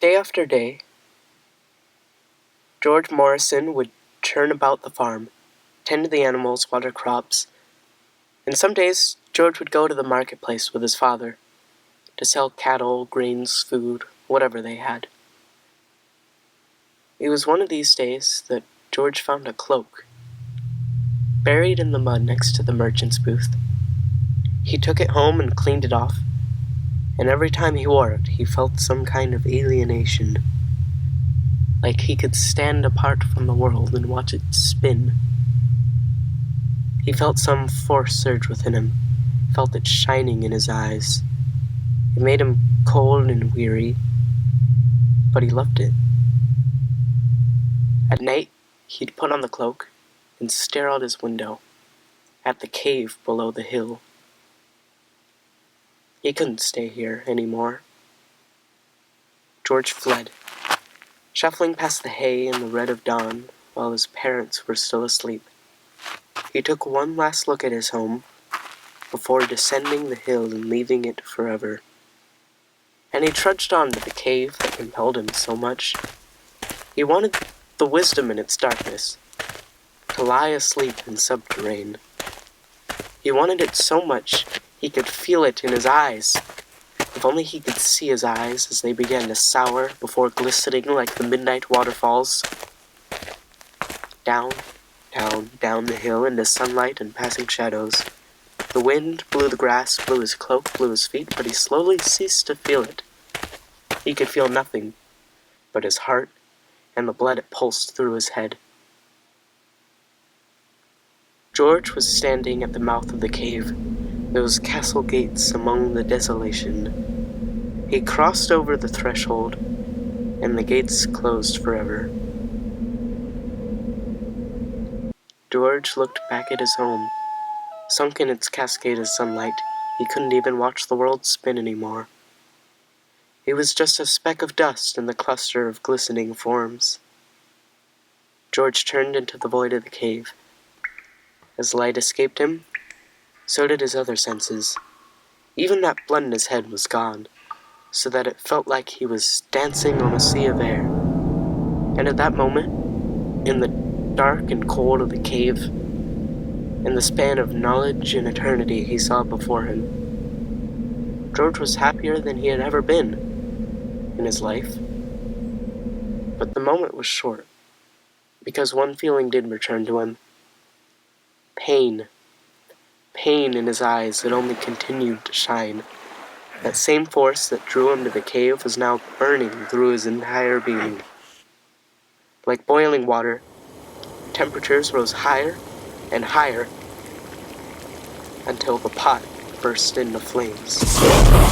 Day after day, George Morrison would turn about the farm, tend to the animals, water crops, and some days George would go to the marketplace with his father to sell cattle, grains, food, whatever they had. It was one of these days that George found a cloak buried in the mud next to the merchant's booth. He took it home and cleaned it off, and every time he wore it, he felt some kind of alienation, like he could stand apart from the world and watch it spin. He felt some force surge within him, felt it shining in his eyes. It made him cold and weary, but he loved it. At night, he'd put on the cloak and stare out his window, at the cave below the hill. He couldn't stay here anymore. George fled, shuffling past the hay and the red of dawn while his parents were still asleep. He took one last look at his home before descending the hill and leaving it forever. And he trudged on to the cave that compelled him so much. He wanted the wisdom in its darkness, to lie asleep in subterrane. He wanted it so much he could feel it in his eyes. If only he could see his eyes as they began to sour before glistening like the midnight waterfalls. Down, down, down the hill into sunlight and passing shadows. The wind blew the grass, blew his cloak, blew his feet, but he slowly ceased to feel it. He could feel nothing but his heart and the blood that pulsed through his head. George was standing at the mouth of the cave, those castle gates among the desolation. He crossed over the threshold, and the gates closed forever. George looked back at his home. Sunk in its cascade of sunlight, he couldn't even watch the world spin anymore. It was just a speck of dust in the cluster of glistening forms. George turned into the void of the cave. As light escaped him, so did his other senses. Even that blood in his head was gone, so that it felt like he was dancing on a sea of air. And at that moment, in the dark and cold of the cave, in the span of knowledge and eternity he saw before him, George was happier than he had ever been in his life. But the moment was short, because one feeling did return to him. Pain. Pain in his eyes that only continued to shine. That same force that drew him to the cave was now burning through his entire being. Like boiling water, temperatures rose higher and higher until the pot burst into flames.